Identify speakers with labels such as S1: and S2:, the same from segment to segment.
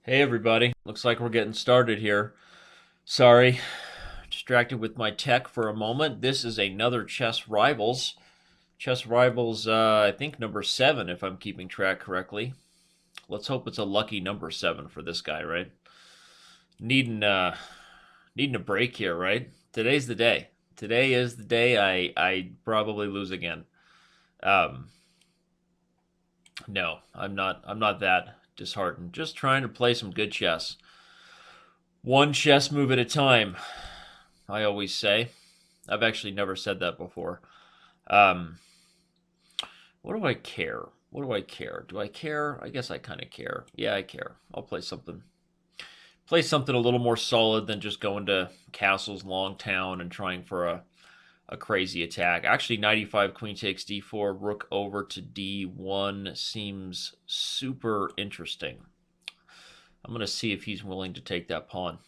S1: Hey everybody, looks like we're getting started here. Sorry, distracted with my tech for a moment. This is another Chess Rivals. Chess Rivals, I think number 7, if I'm keeping track correctly. Let's hope it's a lucky number 7 for this guy, right? Needing, needing a break here, right? Today's the day. Today is the day I probably lose again. Um, no, I'm not that disheartened. Just trying to play some good chess. One chess move at a time, I always say. I've actually never said that before. Um, what do I care? What do I care? Do I care? I guess I kind of care. Yeah, I care. I'll play something. Play something a little more solid than just going to castles, long town, and trying for a crazy attack. Actually, 95 queen takes d4, rook over to d1 seems super interesting. I'm going to see if he's willing to take that pawn.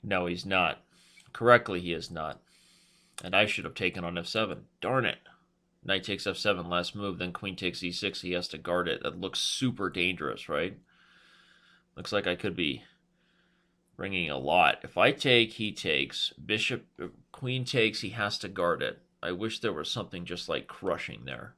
S1: No, he's not. Correctly, he is not. And I should have taken on f7. Darn it. Knight takes f7, last move, then queen takes e6. He has to guard it. That looks super dangerous, right? Looks like I could be bringing a lot. If I take, he takes. Bishop, queen takes, he has to guard it. I wish there was something just like crushing there.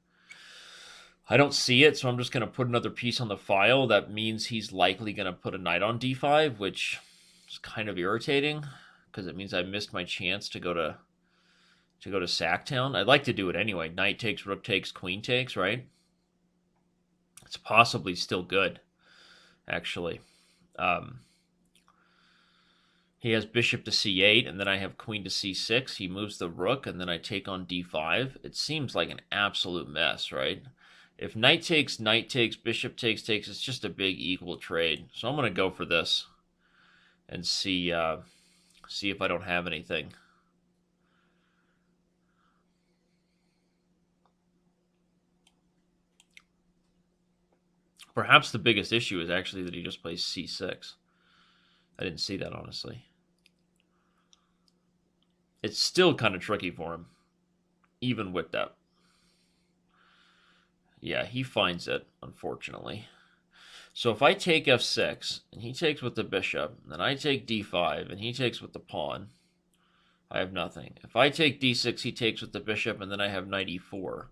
S1: I don't see it, so I'm just going to put another piece on the file. That means he's likely going to put a knight on d5, which is kind of irritating because it means I missed my chance to go to Sacktown. I'd like to do it anyway. Knight takes, rook takes, queen takes, right? It's possibly still good, actually. He has bishop to c8, and then I have queen to c6. He moves the rook, and then I take on d5. It seems like an absolute mess, right? If knight takes, bishop takes, it's just a big equal trade. So I'm going to go for this and see if I don't have anything. Perhaps the biggest issue is actually that he just plays c6. I didn't see that, honestly. It's still kind of tricky for him, even with that. Yeah, he finds it, unfortunately. So if I take f6, and he takes with the bishop, then I take d5, and he takes with the pawn, I have nothing. If I take d6, he takes with the bishop, and then I have knight e4.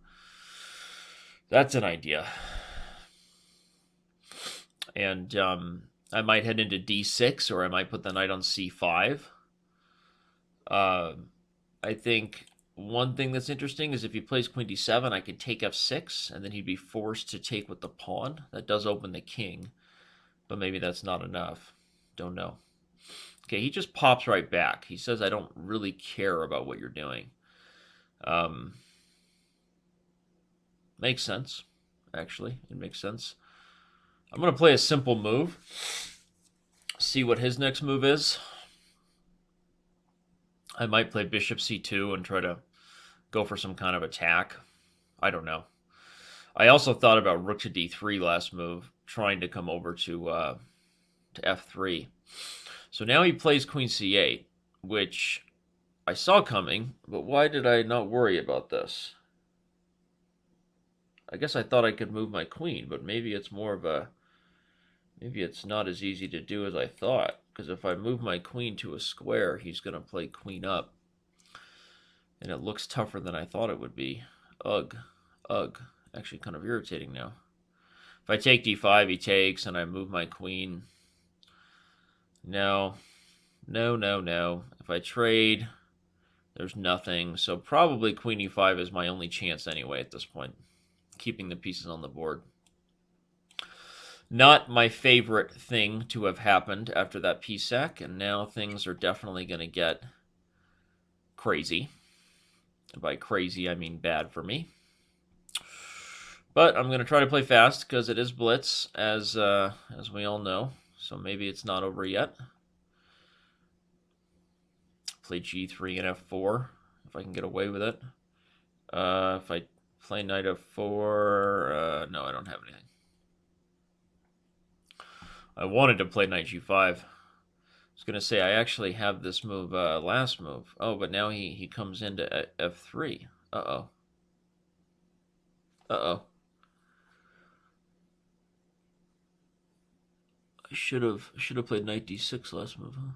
S1: That's an idea. And I might head into d6, or I might put the knight on c5. I think one thing that's interesting is if he plays queen d7, I could take f6, and then he'd be forced to take with the pawn. That does open the king, but maybe that's not enough. Don't know. Okay, he just pops right back. He says, I don't really care about what you're doing. Makes sense, actually. It makes sense. I'm going to play a simple move. See what his next move is. I might play bishop c2 and try to go for some kind of attack. I don't know. I also thought about rook to d3 last move, trying to come over to f3. So now he plays queen c8, which I saw coming, but why did I not worry about this? I guess I thought I could move my queen, but maybe it's more of a... Maybe it's not as easy to do as I thought, because if I move my queen to a square, he's going to play queen up. And it looks tougher than I thought it would be. Ugh. Ugh. Actually kind of irritating now. If I take d5, he takes, and I move my queen. No. No, no, no. If I trade, there's nothing. So probably queen e5 is my only chance anyway at this point. Keeping the pieces on the board. Not my favorite thing to have happened after that piece sack, and now things are definitely going to get crazy. And by crazy, I mean bad for me. But I'm going to try to play fast because it is Blitz, as we all know. So maybe it's not over yet. Play g3 and f4 if I can get away with it. If I play knight f4, no, I don't have anything. I wanted to play knight g5. I was going to say I actually have this move, last move. Oh, but now he comes into f3. Uh-oh. Uh-oh. Should have played knight d6 last move, huh?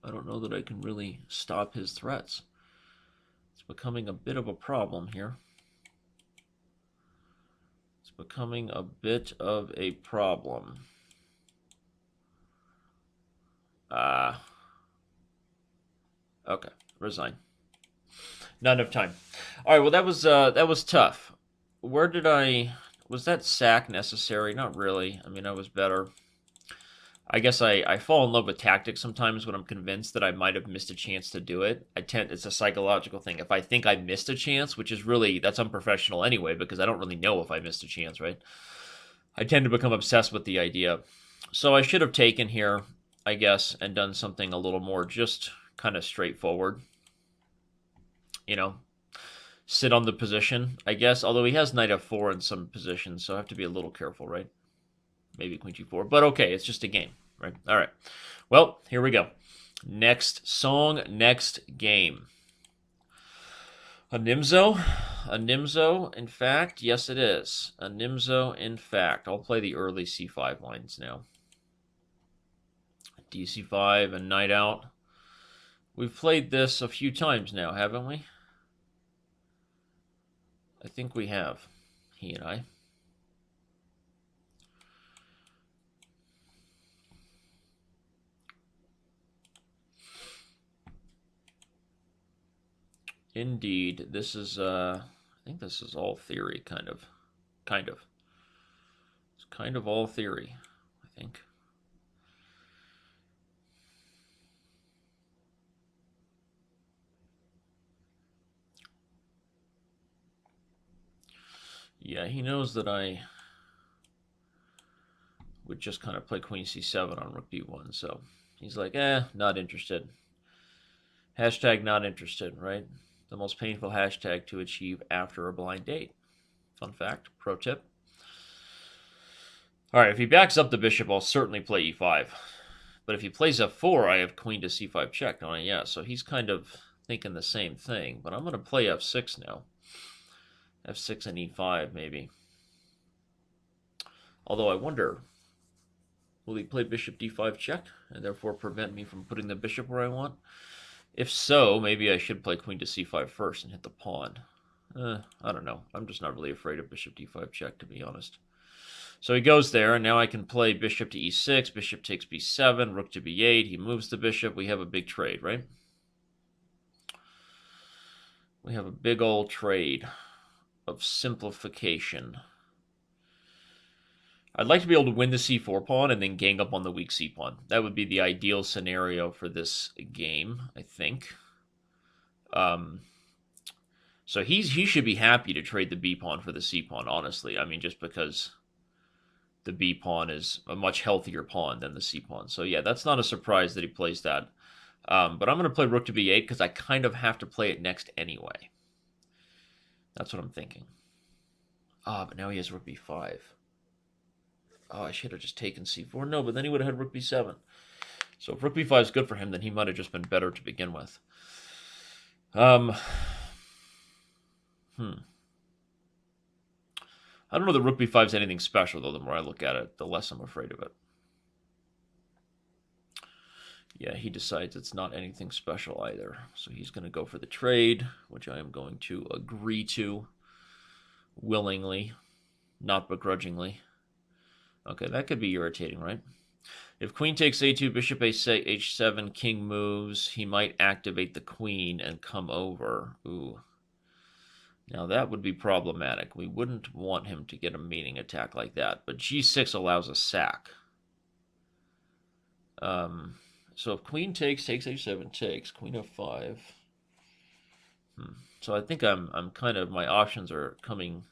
S1: I don't know that I can really stop his threats. It's becoming a bit of a problem here. It's becoming a bit of a problem. Okay, resign. Not enough time. All right, well that was tough. Where did I? Was that sack necessary? Not really. I mean, I was better. I guess I fall in love with tactics sometimes when I'm convinced that I might have missed a chance to do it. It's a psychological thing. If I think I missed a chance, which is really, that's unprofessional anyway, because I don't really know if I missed a chance, right? I tend to become obsessed with the idea. So I should have taken here, I guess, and done something a little more just kind of straightforward. You know, sit on the position, I guess, although he has knight f4 in some positions, so I have to be a little careful, right? Maybe queen g4, but okay, it's just a game, right? All right. Well, here we go. Next song, next game. A Nimzo? A Nimzo, in fact? Yes, it is. A Nimzo, in fact. I'll play the early c5 lines now. dc5 and knight out. We've played this a few times now, haven't we? I think we have, he and I. Indeed, this is, I think this is all theory, kind of. It's kind of all theory, I think. Yeah, he knows that I would just kind of play queen c7 on rook b1, so he's like, not interested. Hashtag not interested, right? The most painful hashtag to achieve after a blind date. Fun fact, pro tip. All right, if he backs up the bishop, I'll certainly play e5. But if he plays f4, I have queen to c5 check, don't I? Yeah, so he's kind of thinking the same thing. But I'm going to play f6 now. f6 and e5, maybe. Although I wonder, will he play bishop d5 check and therefore prevent me from putting the bishop where I want? If so, maybe I should play queen to c5 first and hit the pawn. I don't know. I'm just not really afraid of bishop d5 check, to be honest. So he goes there, and now I can play bishop to e6, bishop takes b7, rook to b8. He moves the bishop. We have a big trade, right? We have a big old trade of simplification. I'd like to be able to win the c4 pawn and then gang up on the weak c pawn. That would be the ideal scenario for this game, I think. So he should be happy to trade the b pawn for the c pawn, honestly. I mean, just because the b pawn is a much healthier pawn than the c pawn. So yeah, that's not a surprise that he plays that. But I'm going to play rook to b8 because I kind of have to play it next anyway. That's what I'm thinking. But now he has rook b5. Oh, I should have just taken c4. No, but then he would have had rook b7. So if rook b5 is good for him, then he might have just been better to begin with. I don't know that rook b5 is anything special, though. The more I look at it, the less I'm afraid of it. Yeah, he decides it's not anything special either. So he's going to go for the trade, which I am going to agree to willingly, not begrudgingly. Okay, that could be irritating, right? If queen takes a2, bishop h7, king moves, he might activate the queen and come over. Ooh. Now that would be problematic. We wouldn't want him to get a mating attack like that. But g6 allows a sack. So if queen takes h7, takes, queen f5. So I think I'm kind of, my options are coming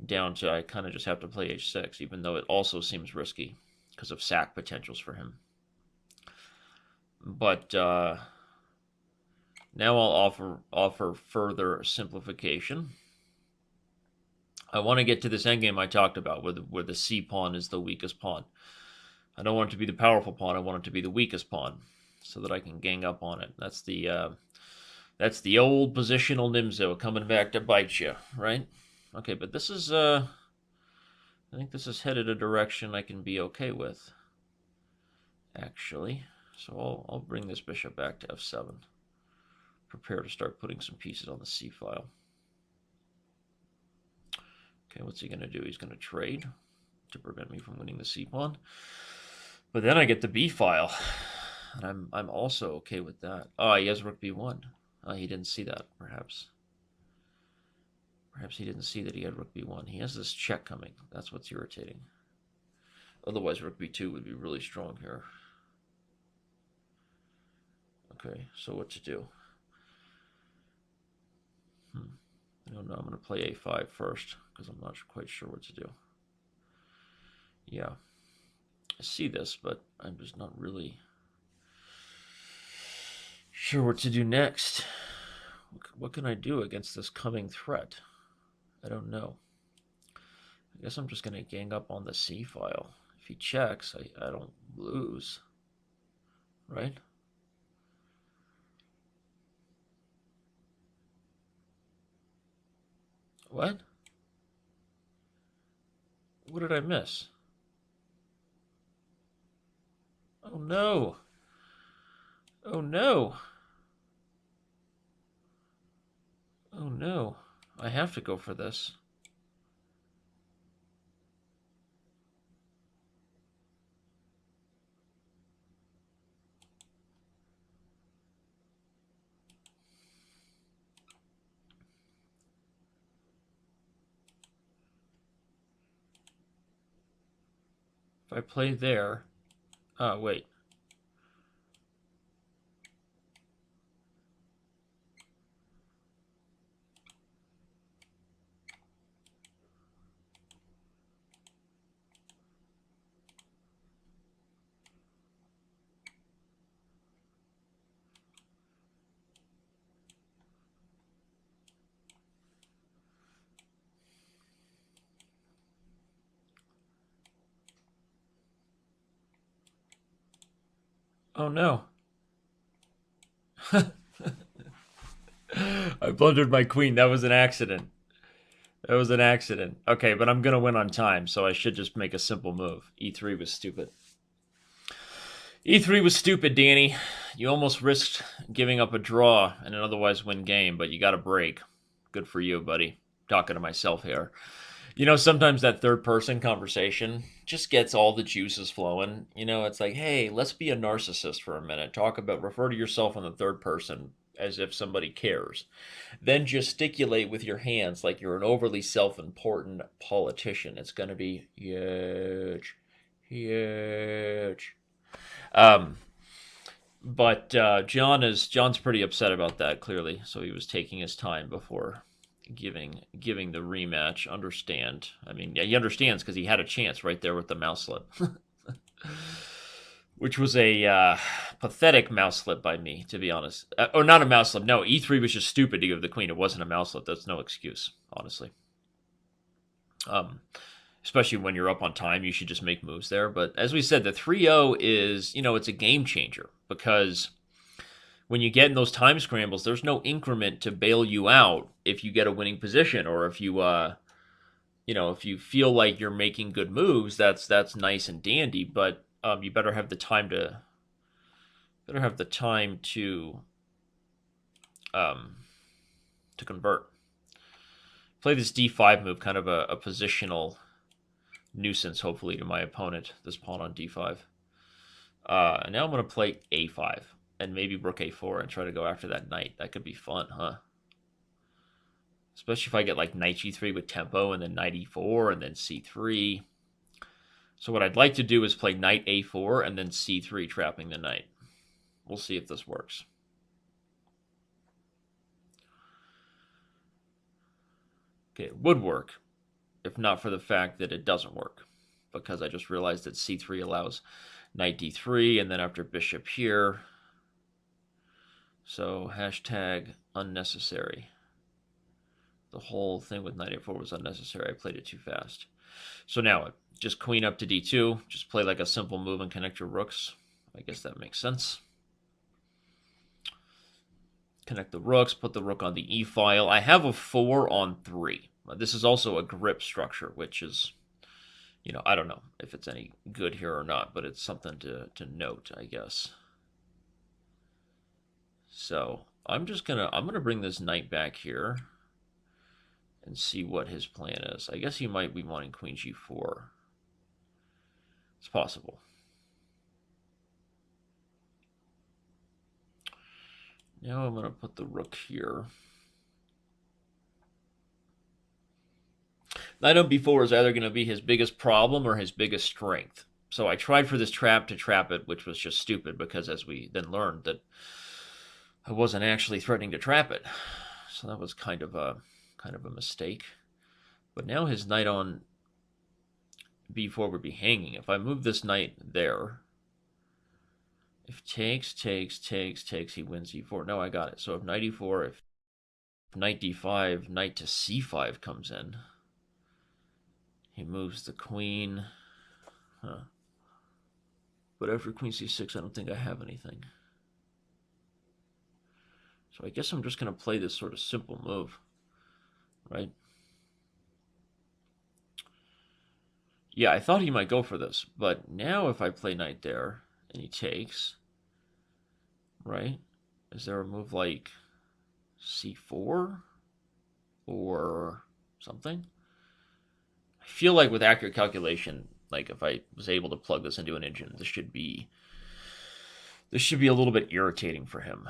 S1: down to I kind of just have to play h6, even though it also seems risky because of sack potentials for him. But now I'll offer further simplification. I want to get to this endgame I talked about, where the c pawn is the weakest pawn. I don't want it to be the powerful pawn. I want it to be the weakest pawn, so that I can gang up on it. That's the old positional Nimzo coming back to bite you, right? Okay, but this is I think this is headed a direction I can be okay with. actually. So I'll bring this bishop back to f7. Prepare to start putting some pieces on the c file. Okay, what's he going to do? He's going to trade to prevent me from winning the c pawn. But then I get the b file, and I'm also okay with that. Oh, he has rook b1. He didn't see that, perhaps. Perhaps he didn't see that he had rook b1. He has this check coming. That's what's irritating. Otherwise, rook b2 would be really strong here. Okay, so what to do? I don't know. I'm going to play a5 first because I'm not quite sure what to do. Yeah, I see this, but I'm just not really sure what to do next. What can I do against this coming threat? I don't know. I guess I'm just going to gang up on the c file. If he checks, I don't lose, right? What? What did I miss? Oh no. Oh no. Oh no. I have to go for this. If I play there... Oh, wait. Oh no. I blundered my queen. That was an accident. That was an accident. Okay, but I'm going to win on time, so I should just make a simple move. E3 was stupid. E3 was stupid, Danny. You almost risked giving up a draw and an otherwise win game, but you got a break. Good for you, buddy. Talking to myself here. You know, sometimes that third person conversation just gets all the juices flowing. You know, it's like, hey, let's be a narcissist for a minute. Refer to yourself in the third person as if somebody cares. Then gesticulate with your hands like you're an overly self important politician. It's going to be huge. Huge. Um, but John's pretty upset about that, clearly. So he was taking his time before giving the rematch. Understand? I mean, yeah, he understands because he had a chance right there with the mouse slip, which was a pathetic mouse slip by me, to be honest. Or not a mouse slip. No, e3 was just stupid to give the queen. It wasn't a mouse slip. That's no excuse, honestly. Especially when you're up on time, you should just make moves there. But as we said, the 3-0 is, it's a game changer because when you get in those time scrambles, there's no increment to bail you out if you get a winning position or if you, if you feel like you're making good moves. That's nice and dandy, but you better have the time to convert. Play this d5 move, kind of a positional nuisance, hopefully, to my opponent. This pawn on d5. And now I'm going to play a5 and maybe rook a4 and try to go after that knight. That could be fun, huh? Especially if I get like knight g3 with tempo and then knight e4 and then c3. So what I'd like to do is play knight a4 and then c3, trapping the knight. We'll see if this works. Okay, it would work, if not for the fact that it doesn't work, because I just realized that c3 allows knight d3, and then after bishop here. So hashtag unnecessary. The whole thing with knight a4 was unnecessary. I played it too fast. So now just queen up to d2. Just play like a simple move and connect your rooks. I guess that makes sense. Connect the rooks, put the rook on the e file. I have a 4 on 3. This is also a grip structure, which is You know, I don't know if it's any good here or not, but it's something to note, I guess. So I'm gonna bring this knight back here and see what his plan is. I guess he might be wanting queen g4. It's possible. Now I'm gonna put the rook here. Knight on b4 is either going to be his biggest problem or his biggest strength. So I tried for this trap to trap it, which was just stupid because as we then learned that I wasn't actually threatening to trap it. So that was kind of a mistake. But now his knight on b4 would be hanging. If I move this knight there, if takes, he wins e4. No, I got it. So if knight e4, if knight d5, knight to c5 comes in, he moves the queen. Huh. But after queen c6, I don't think I have anything. So I guess I'm just going to play this sort of simple move, right? Yeah, I thought he might go for this, but now if I play knight there and he takes, right? Is there a move like c4 or something? I feel like with accurate calculation, like if I was able to plug this into an engine, this should be a little bit irritating for him.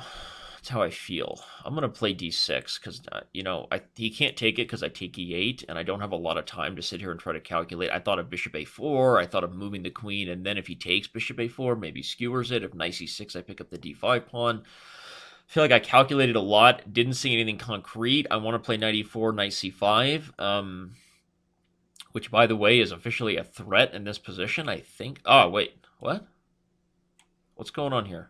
S1: That's how I feel. I'm going to play d6 because, you know, he can't take it because I take e8, and I don't have a lot of time to sit here and try to calculate. I thought of bishop a4. I thought of moving the queen, and then if he takes bishop a4, maybe skewers it. If knight c6, I pick up the d5 pawn. I feel like I calculated a lot. Didn't see anything concrete. I want to play knight e4, knight c5, which, by the way, is officially a threat in this position, I think. Oh, wait. What? What's going on here?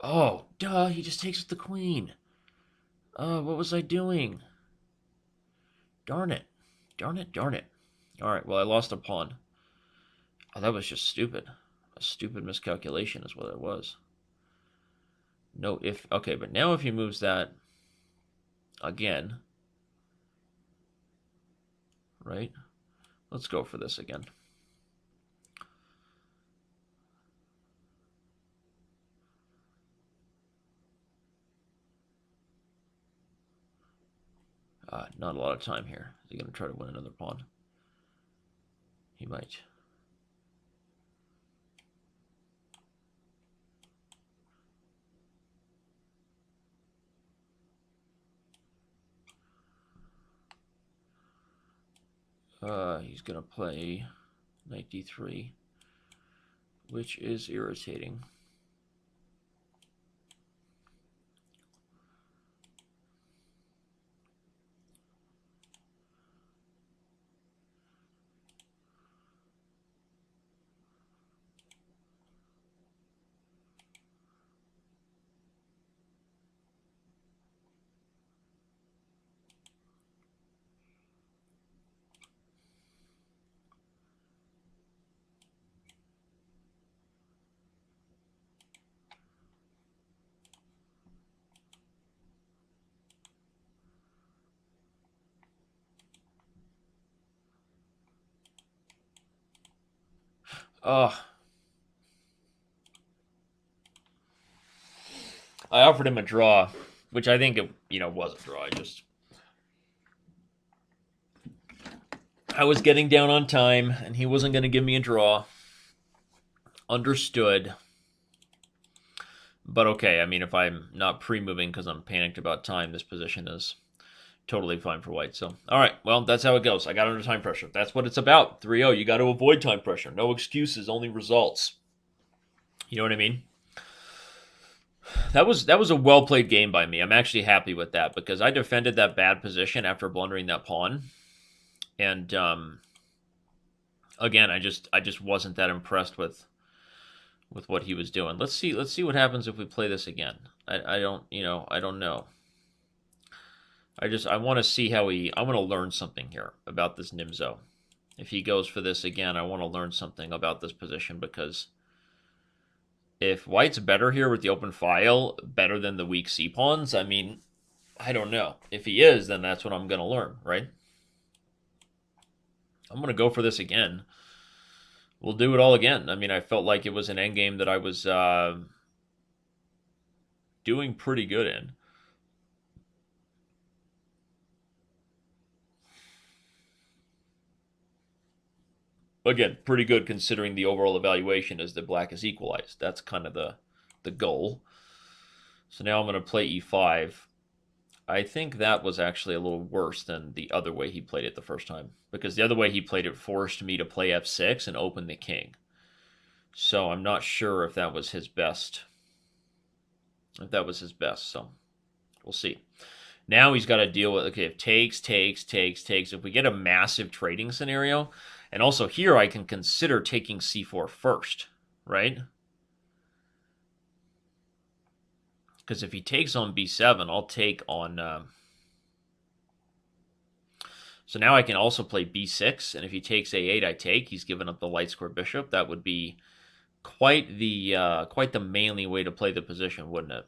S1: Oh, duh, he just takes the queen. What was I doing? Darn it. Darn it, darn it. Alright, well, I lost a pawn. Oh, that was just stupid. A stupid miscalculation is what it was. No, if... Okay, but now if he moves that again, right? Let's go for this again. Not a lot of time here. Is he going to try to win another pawn? He might. He's going to play knight d3, which is irritating. I offered him a draw, which I think it, was a draw. I was getting down on time, and he wasn't going to give me a draw. Understood. But okay, I mean, if I'm not pre-moving because I'm panicked about time, this position is totally fine for white. So, all right, well, that's how it goes. I got under time pressure. That's what it's about. 3-0. You got to avoid time pressure. No excuses, only results. You know what I mean? That was a well-played game by me. I'm actually happy with that because I defended that bad position after blundering that pawn. And again, I just wasn't that impressed with what he was doing. Let's see what happens if we play this again. I don't know. I want to see how I want to learn something here about this Nimzo. If he goes for this again, I want to learn something about this position because if white's better here with the open file, better than the weak c pawns, I mean, I don't know. If he is, then that's what I'm going to learn, right? I'm going to go for this again. We'll do it all again. I mean, I felt like it was an endgame that I was doing pretty good in. Again, pretty good considering the overall evaluation is that black is equalized. That's kind of the goal. So now I'm going to play e5. I think that was actually a little worse than the other way he played it the first time, because the other way he played it forced me to play f6 and open the king. So I'm not sure if that was his best. So we'll see. Now he's got to deal with, okay, if takes. If we get a massive trading scenario, and also here I can consider taking c4 first, right? Because if he takes on b7, I'll take on... So now I can also play b6, and if he takes a8, I take. He's given up the light square bishop. That would be quite the manly way to play the position, wouldn't it?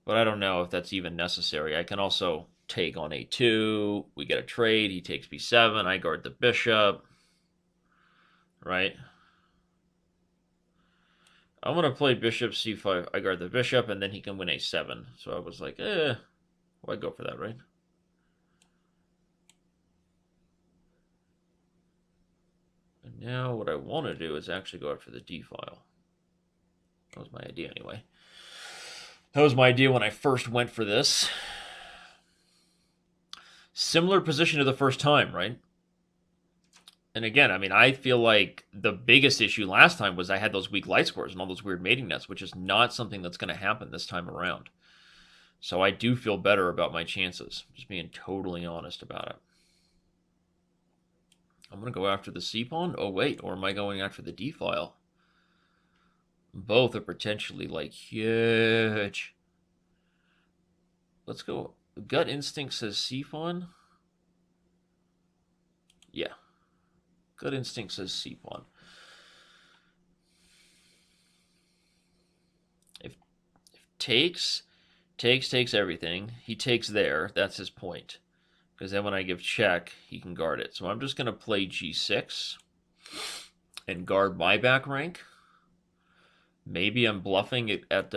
S1: But I don't know if that's even necessary. I can also take on a2. We get a trade. He takes b7. I guard the bishop. Right? I'm going to play bishop c5. I guard the bishop, and then he can win a7. So I was like, why go for that, right? And now what I want to do is actually go after the d file. That was my idea anyway. That was my idea when I first went for this. Similar position to the first time, right? And again, I mean, I feel like the biggest issue last time was I had those weak light squares and all those weird mating nets, which is not something that's going to happen this time around. So I do feel better about my chances, just being totally honest about it. I'm going to go after the c pawn. Oh, wait, or am I going after the d file? Both are potentially, like, huge. Let's go. Gut instinct says c pawn. Yeah. Gut instinct says c pawn. If takes everything, he takes there. That's his point. Because then when I give check, he can guard it. So I'm just going to play g6 and guard my back rank. Maybe I'm bluffing it at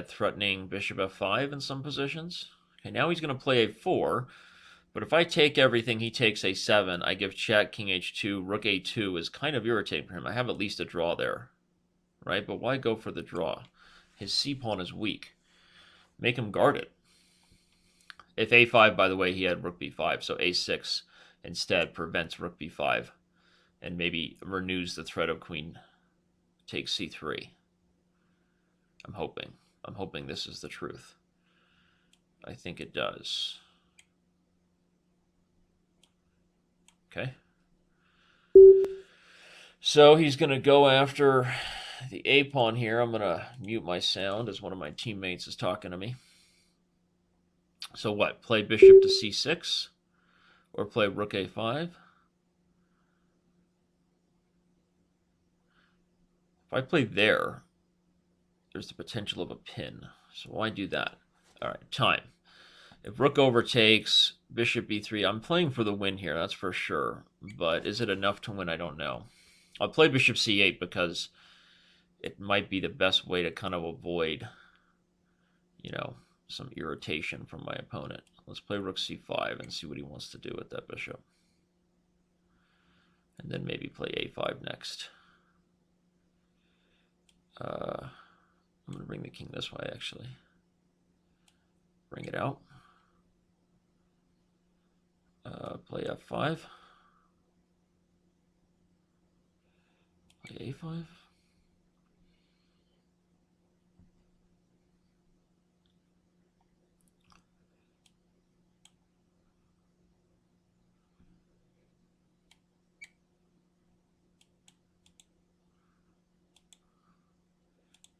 S1: threatening bishop f5 in some positions. Okay, now he's going to play a4. But if I take everything, he takes a7. I give check, king h2, rook a2 is kind of irritating for him. I have at least a draw there, right? But why go for the draw? His c-pawn is weak. Make him guard it. If a5, by the way, he had rook b5, so a6 instead prevents rook b5 and maybe renews the threat of queen takes c3. I'm hoping this is the truth. I think it does. Okay. So he's going to go after the a pawn here. I'm going to mute my sound as one of my teammates is talking to me. So what? Play bishop to c6 or play rook a5? If I play there, there's the potential of a pin. So why do that? All right, time. If rook overtakes, bishop b3, I'm playing for the win here, that's for sure. But is it enough to win? I don't know. I'll play bishop c8 because it might be the best way to kind of avoid, some irritation from my opponent. Let's play rook c5 and see what he wants to do with that bishop. And then maybe play a5 next. I'm going to bring the king this way, actually. Bring it out. Play f5. Play a5.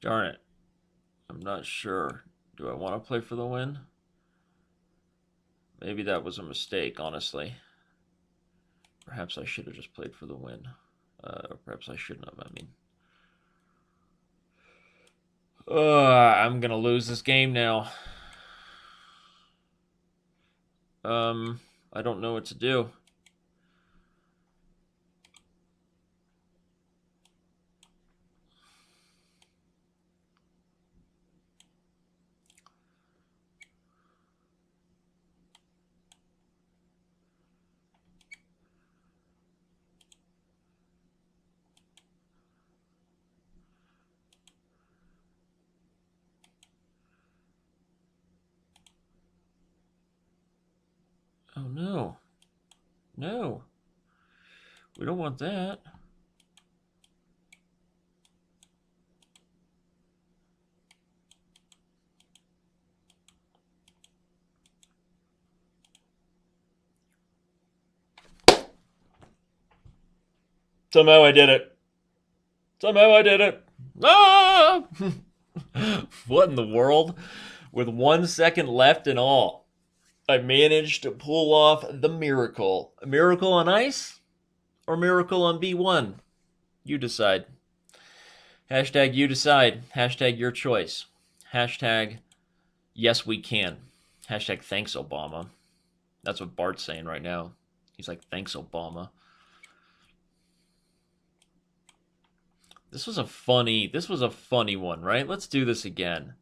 S1: Darn it. I'm not sure. Do I want to play for the win? Maybe that was a mistake, honestly. Perhaps I should have just played for the win. Or perhaps I shouldn't have, I'm going to lose this game now. I don't know what to do. Oh, no. No. We don't want that. Somehow I did it. Somehow I did it. Ah! What in the world? With 1 second left and all, I managed to pull off the miracle. A miracle on ice or miracle on B1? You decide. Hashtag you decide. Hashtag your choice. Hashtag yes we can. Hashtag thanks Obama. That's what Bart's saying right now. He's like, thanks Obama. This was a funny one, right? Let's do this again.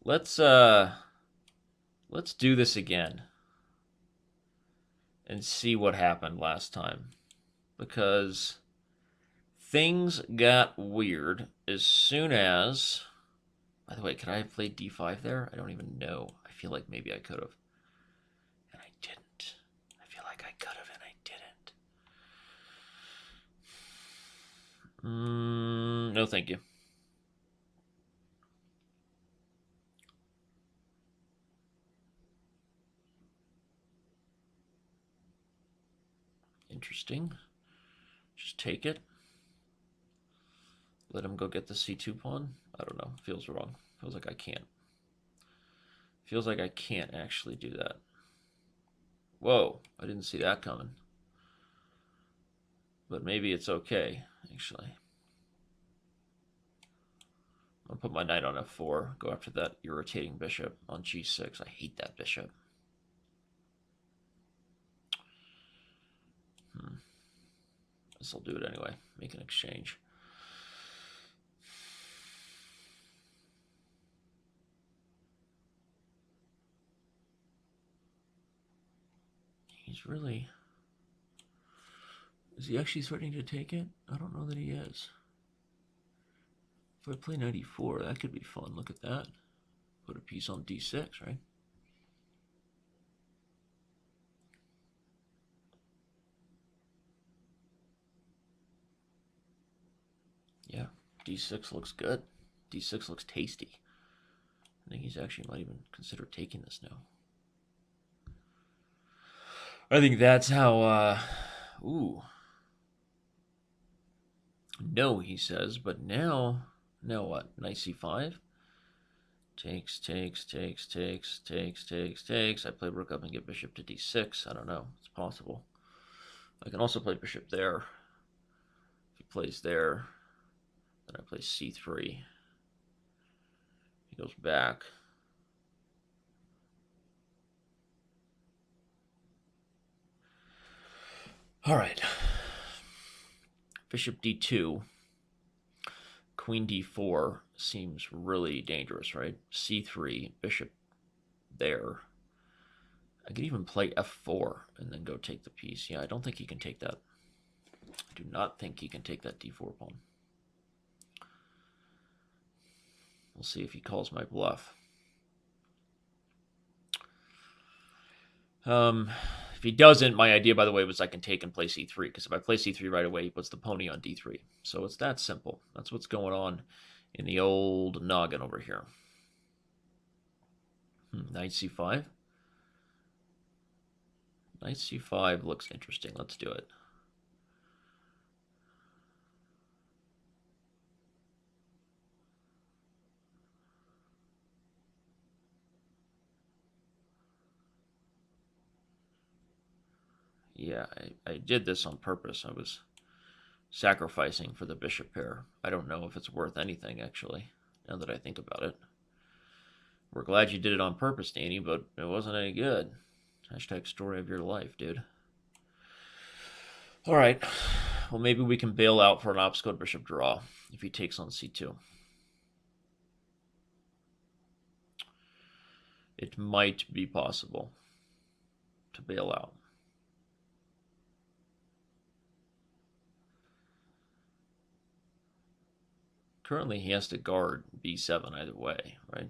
S1: Let's do this again and see what happened last time, because things got weird as soon as. By the way, could I have played d5 there? I don't even know. I feel like maybe I could have, and I didn't. I feel like I could have, and I didn't. No, thank you. Interesting. Just take it. Let him go get the c2 pawn. I don't know. Feels wrong. Feels like I can't. Feels like I can't actually do that. Whoa, I didn't see that coming. But maybe it's okay, actually. I'll put my knight on f4, go after that irritating bishop on g6. I hate that bishop. This will do it anyway. Make an exchange. He's really... Is he actually threatening to take it? I don't know that he is. If I play knight e4, that could be fun. Look at that. Put a piece on d6, right? Yeah, d6 looks good. d6 looks tasty. I think he's actually might even consider taking this now. I think that's how, ooh. No, he says, but now what? Knight c5? Takes. I play rook up and get bishop to d6. I don't know. It's possible. I can also play bishop there. If he plays there, then I play c3. He goes back. All right. Bishop d2. Queen d4 seems really dangerous, right? c3, bishop there. I could even play f4 and then go take the piece. Yeah, I don't think he can take that. I do not think he can take that d4 pawn. We'll see if he calls my bluff. If he doesn't, my idea, by the way, was I can take and play c3, because if I play c3 right away, he puts the pony on d3. So it's that simple. That's what's going on in the old noggin over here. Knight c5. Knight c5 looks interesting. Let's do it. Yeah, I did this on purpose. I was sacrificing for the bishop pair. I don't know if it's worth anything, actually, now that I think about it. We're glad you did it on purpose, Danny, but it wasn't any good. Hashtag story of your life, dude. All right. Well, maybe we can bail out for an obstacle bishop draw if he takes on c2. It might be possible to bail out. Currently, he has to guard b7 either way, right?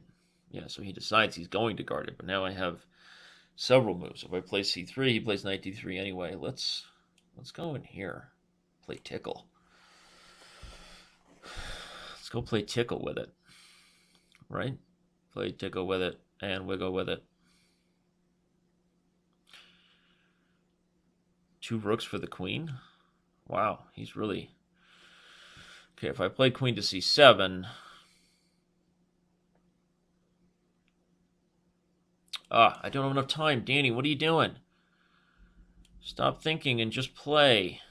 S1: Yeah, so he decides he's going to guard it, but now I have several moves. If I play c3, he plays knight d3 anyway. Let's go in here. Play tickle. Let's go play tickle with it. Right? Play tickle with it and wiggle with it. 2 rooks for the queen. Wow, he's really... Okay, if I play queen to c7... I don't have enough time. Danny, what are you doing? Stop thinking and just play.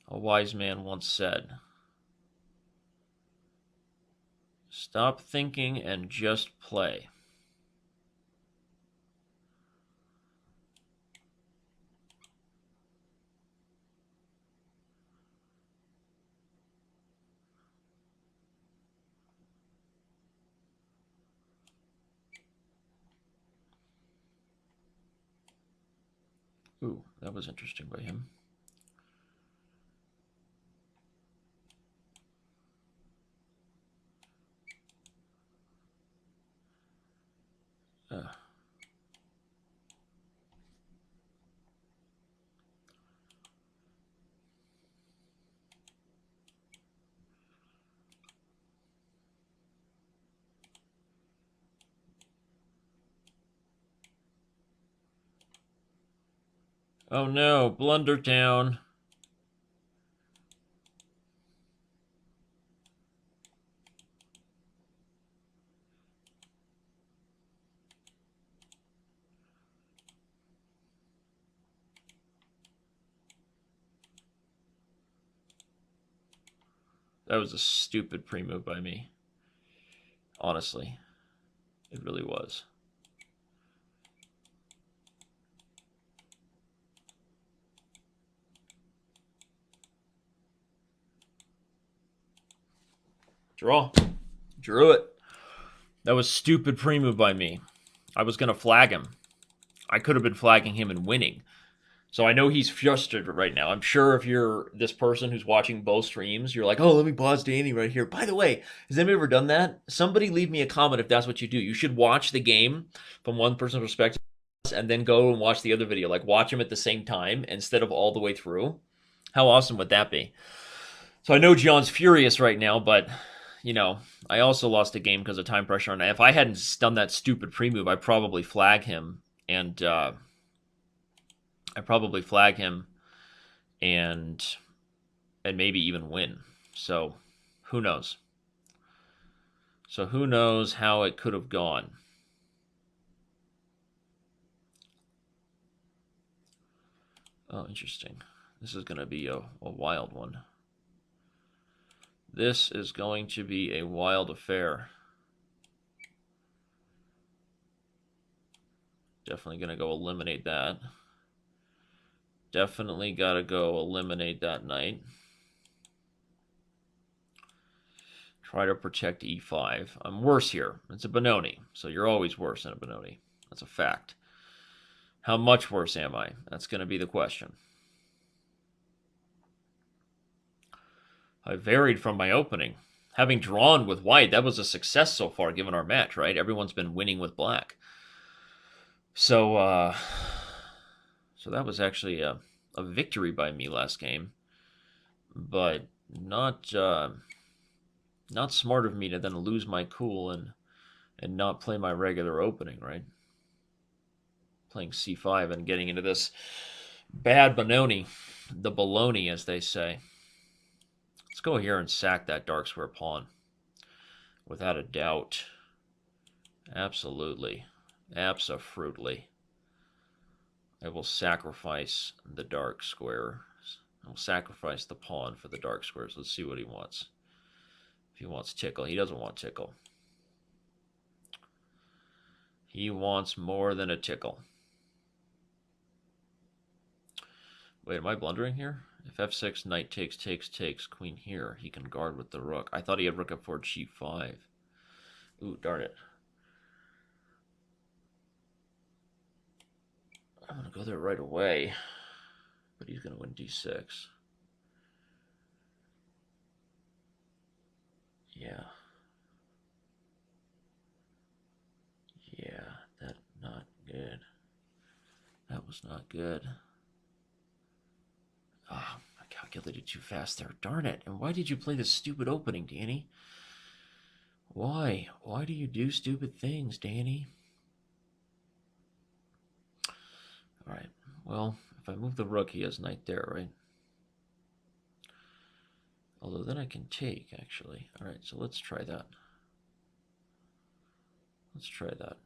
S1: A wise man once said. Stop thinking and just play. Ooh, that was interesting by him. Oh no, blunder down. That was a stupid pre-move by me. Honestly. It really was. Draw. Drew it. That was stupid pre-move by me. I was going to flag him. I could have been flagging him and winning. So I know he's frustrated right now. I'm sure if you're this person who's watching both streams, you're like, oh, let me pause Danny right here. By the way, has anybody ever done that? Somebody leave me a comment if that's what you do. You should watch the game from one person's perspective and then go and watch the other video. Like, watch them at the same time instead of all the way through. How awesome would that be? So I know John's furious right now, but, you know, I also lost a game because of time pressure. And if I hadn't done that stupid pre-move, I'd probably flag him. And, and maybe even win. So who knows? So who knows how it could have gone? Oh, interesting. This is going to be a wild one. This is going to be a wild affair. Definitely going to go eliminate that. Definitely got to go eliminate that knight. Try to protect e5. I'm worse here. It's a Benoni, so you're always worse than a Benoni. That's a fact. How much worse am I? That's going to be the question. I varied from my opening. Having drawn with white, that was a success so far given our match, right? Everyone's been winning with black. So, so that was actually a victory by me last game. But not smart of me to then lose my cool and not play my regular opening, right? Playing c5 and getting into this bad Benoni, the baloney, as they say. Let's go here and sack that dark square pawn. Without a doubt. Absolutely. Abso-fruitly. I will sacrifice the dark square. I will sacrifice the pawn for the dark squares. Let's see what he wants. If he wants tickle. He doesn't want tickle. He wants more than a tickle. Wait, am I blundering here? If f6, knight takes, queen here, he can guard with the rook. I thought he had rook f4, g5. Ooh, darn it. I'm going to go there right away. But he's going to win d6. Yeah. Yeah, good. That was not good. Ah, I calculated too fast there. Darn it. And why did you play this stupid opening, Danny? Why? Why do you do stupid things, Danny? Alright, well, if I move the rook, he has knight there, right? Although then I can take, actually. Alright, so let's try that. Let's try that.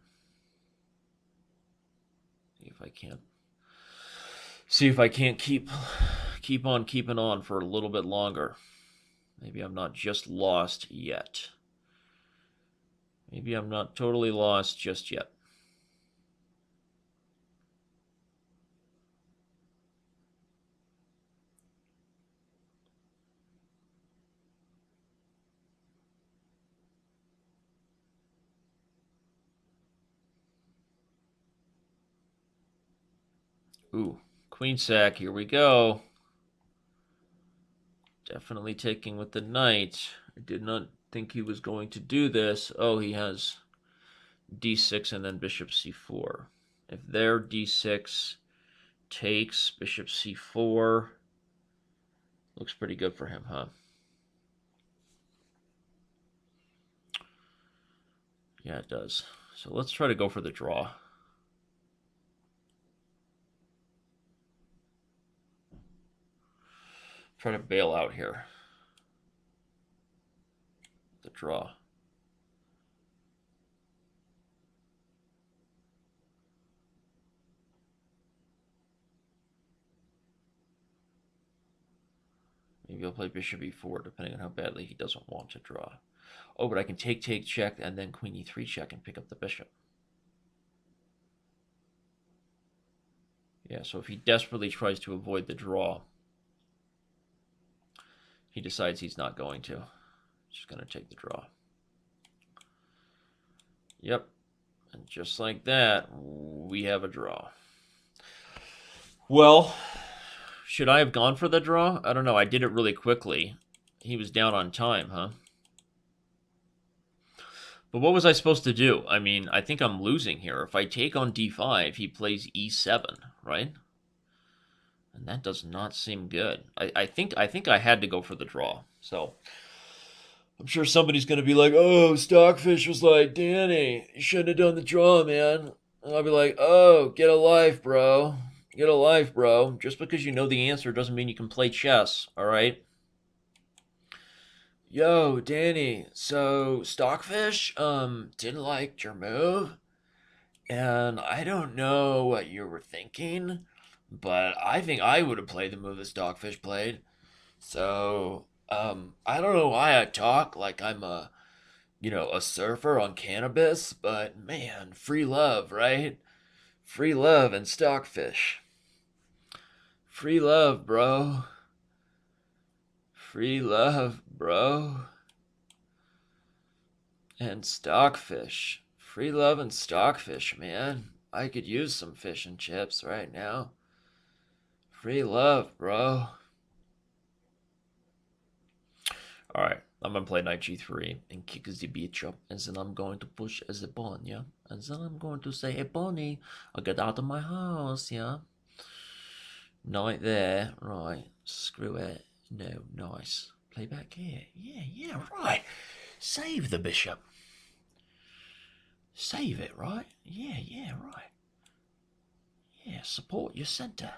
S1: See if I can't. See if I can't keep on keeping on for a little bit longer. Maybe I'm not just lost yet. Maybe I'm not totally lost just yet. Ooh, queen sack, here we go. Definitely taking with the knight. I did not think he was going to do this. Oh, he has d6 and then bishop c4. If their d6 takes, bishop c4, looks pretty good for him, huh? Yeah, it does. So let's try to go for the draw. Try to bail out here. The draw. Maybe I'll play bishop e4, depending on how badly he doesn't want to draw. Oh, but I can take, check, and then queen e3 check and pick up the bishop. Yeah, so if he desperately tries to avoid the draw, he decides he's not going to. He's just going to take the draw. Yep. And just like that, we have a draw. Well, should I have gone for the draw? I don't know. I did it really quickly. He was down on time, huh? But what was I supposed to do? I mean, I think I'm losing here. If I take on d5, he plays e7, right? And that does not seem good. I think I had to go for the draw. So I'm sure somebody's going to be like, oh, Stockfish was like, Danny, you shouldn't have done the draw, man. And I'll be like, oh, get a life, bro. Get a life, bro. Just because you know the answer doesn't mean you can play chess, all right? Yo, Danny, so Stockfish, didn't like your move, and I don't know what you were thinking, but I think I would have played the move that Stockfish played. So, I don't know why I talk like I'm a surfer on cannabis, but man, free love, right? Free love and Stockfish. Free love, bro. Free love, bro. And Stockfish. Free love and Stockfish, man. I could use some fish and chips right now. Free love, bro. Alright, I'm gonna play knight g3 and kick the bishop, and then I'm going to push as a pawn, yeah? And then I'm going to say, hey, Bonnie, get out of my house, yeah? Knight there, right. Screw it. No, nice. Play back here. Yeah, right. Save the bishop. Save it, right? Yeah, right. Yeah, support your center.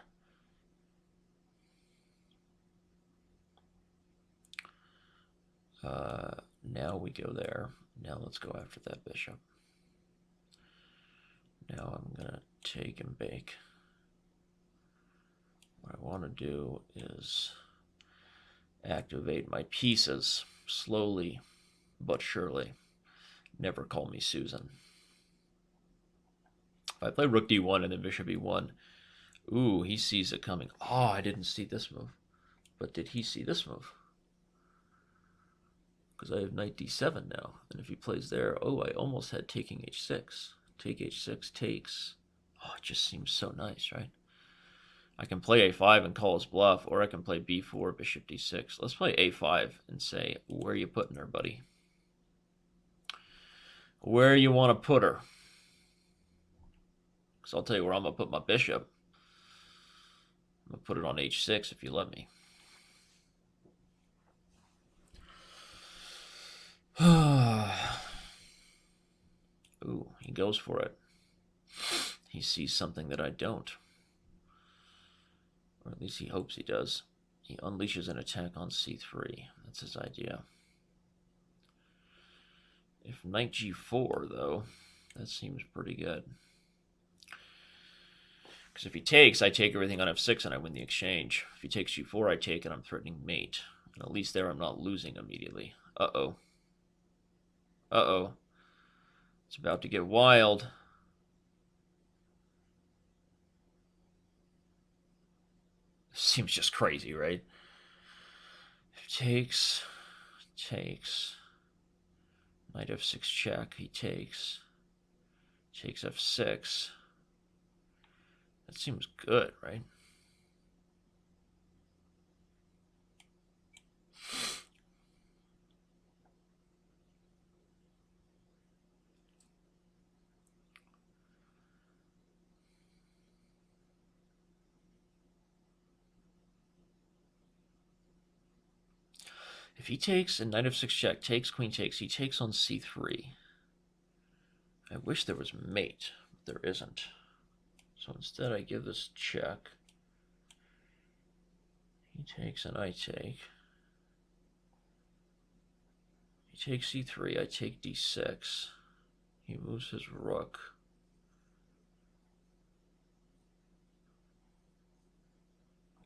S1: Now we go there. Now let's go after that bishop. Now I'm gonna take and bake. What I want to do is activate my pieces slowly but surely. Never call me Susan. If I play rook d1 and then bishop e1, ooh, he sees it coming. Oh, I didn't see this move. But did he see this move? Because I have knight d7 now. And if he plays there, oh, I almost had taking h6. Take h6 takes. Oh, it just seems so nice, right? I can play a5 and call his bluff, or I can play b4, bishop d6. Let's play a5 and say, where are you putting her, buddy? Where you want to put her? Because I'll tell you where I'm going to put my bishop. I'm going to put it on h6 if you let me. Ooh, he goes for it. He sees something that I don't. Or at least he hopes he does. He unleashes an attack on c3. That's his idea. If knight g4, though, that seems pretty good. Because if he takes, I take everything on f6 and I win the exchange. If he takes g4, I take and I'm threatening mate. And at least there I'm not losing immediately. Uh-oh. Uh-oh. It's about to get wild. Seems just crazy, right? Takes. Knight f6 check. He takes. Takes f6. That seems good, right? If he takes and knight f6 check, takes, queen takes, he takes on c3. I wish there was mate, but there isn't. So instead I give this check. He takes and I take. He takes c3, I take d6. He moves his rook.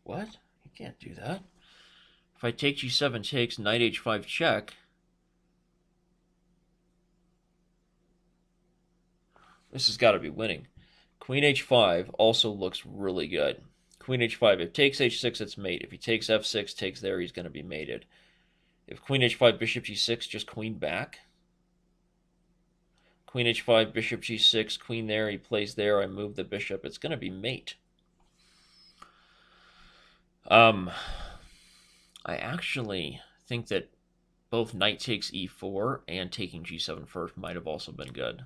S1: What? He can't do that. If I take g7 takes, knight h5 check. This has got to be winning. Queen h5 also looks really good. Queen h5, if takes h6, it's mate. If he takes f6, takes there, he's going to be mated. If queen h5, bishop g6, just queen back. Queen h5, bishop g6, queen there, he plays there, I move the bishop. It's going to be mate. I actually think that both knight takes e4 and taking g7 first might have also been good.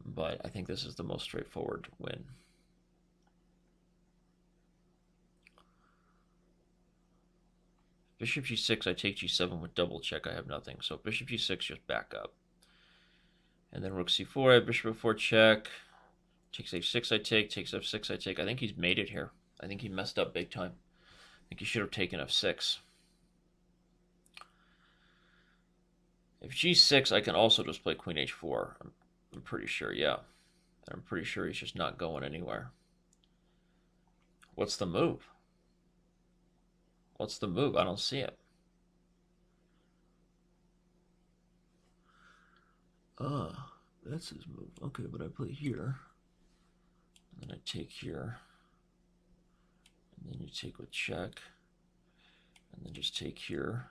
S1: But I think this is the most straightforward win. Bishop g6, I take g7 with double check, I have nothing. So bishop g6, just back up. And then rook c4, I have bishop f4 check. Takes h6, I take. Takes f6, I take. I think he's mated here. I think he messed up big time. I think he should have taken f6. If g6, I can also just play queen h4. I'm pretty sure, yeah. And I'm pretty sure he's just not going anywhere. What's the move? What's the move? I don't see it. That's his move. Okay, but I play here. And then I take here. And then you take with check. And then just take here.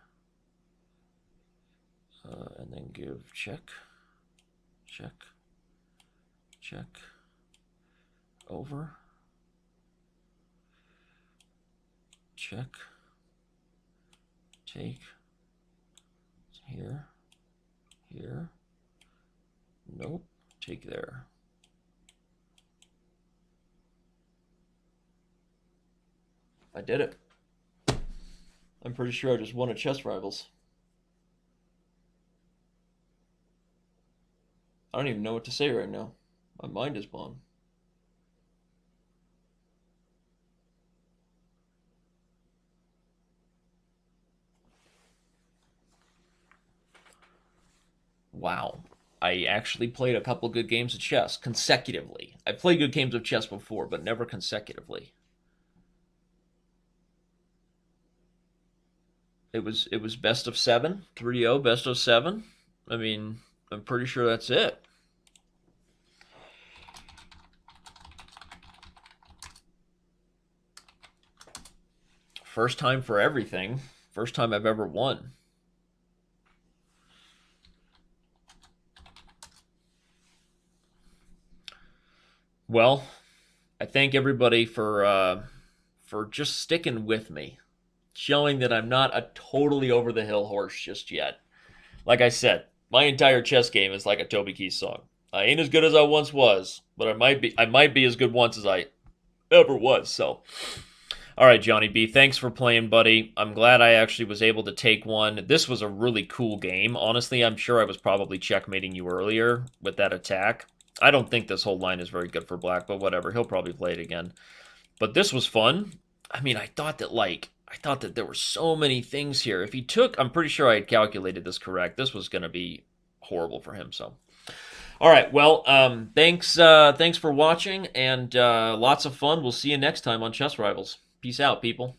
S1: And then give check. Check. Check. Over. Check. Take. Here. Here. Nope. Take there. I did it. I'm pretty sure I just won at Chess Rivals. I don't even know what to say right now. My mind is blown. Wow. I actually played a couple good games of chess consecutively. I played good games of chess before, but never consecutively. It was best of 7, 3-0, best of 7. I mean, I'm pretty sure that's it. First time for everything. First time I've ever won. Well, I thank everybody for just sticking with me, showing that I'm not a totally over the hill horse just yet. Like I said, my entire chess game is like a Toby Keith song. I ain't as good as I once was, but I might be as good once as I ever was. So, all right, Johnny B, thanks for playing, buddy. I'm glad I actually was able to take one. This was a really cool game. Honestly, I'm sure I was probably checkmating you earlier with that attack. I don't think this whole line is very good for black, but whatever. He'll probably play it again. But this was fun. I mean, I thought that there were so many things here. If he took, I'm pretty sure I had calculated this correct. This was going to be horrible for him. So, all right. Well, thanks for watching, and lots of fun. We'll see you next time on Chess Rivals. Peace out, people.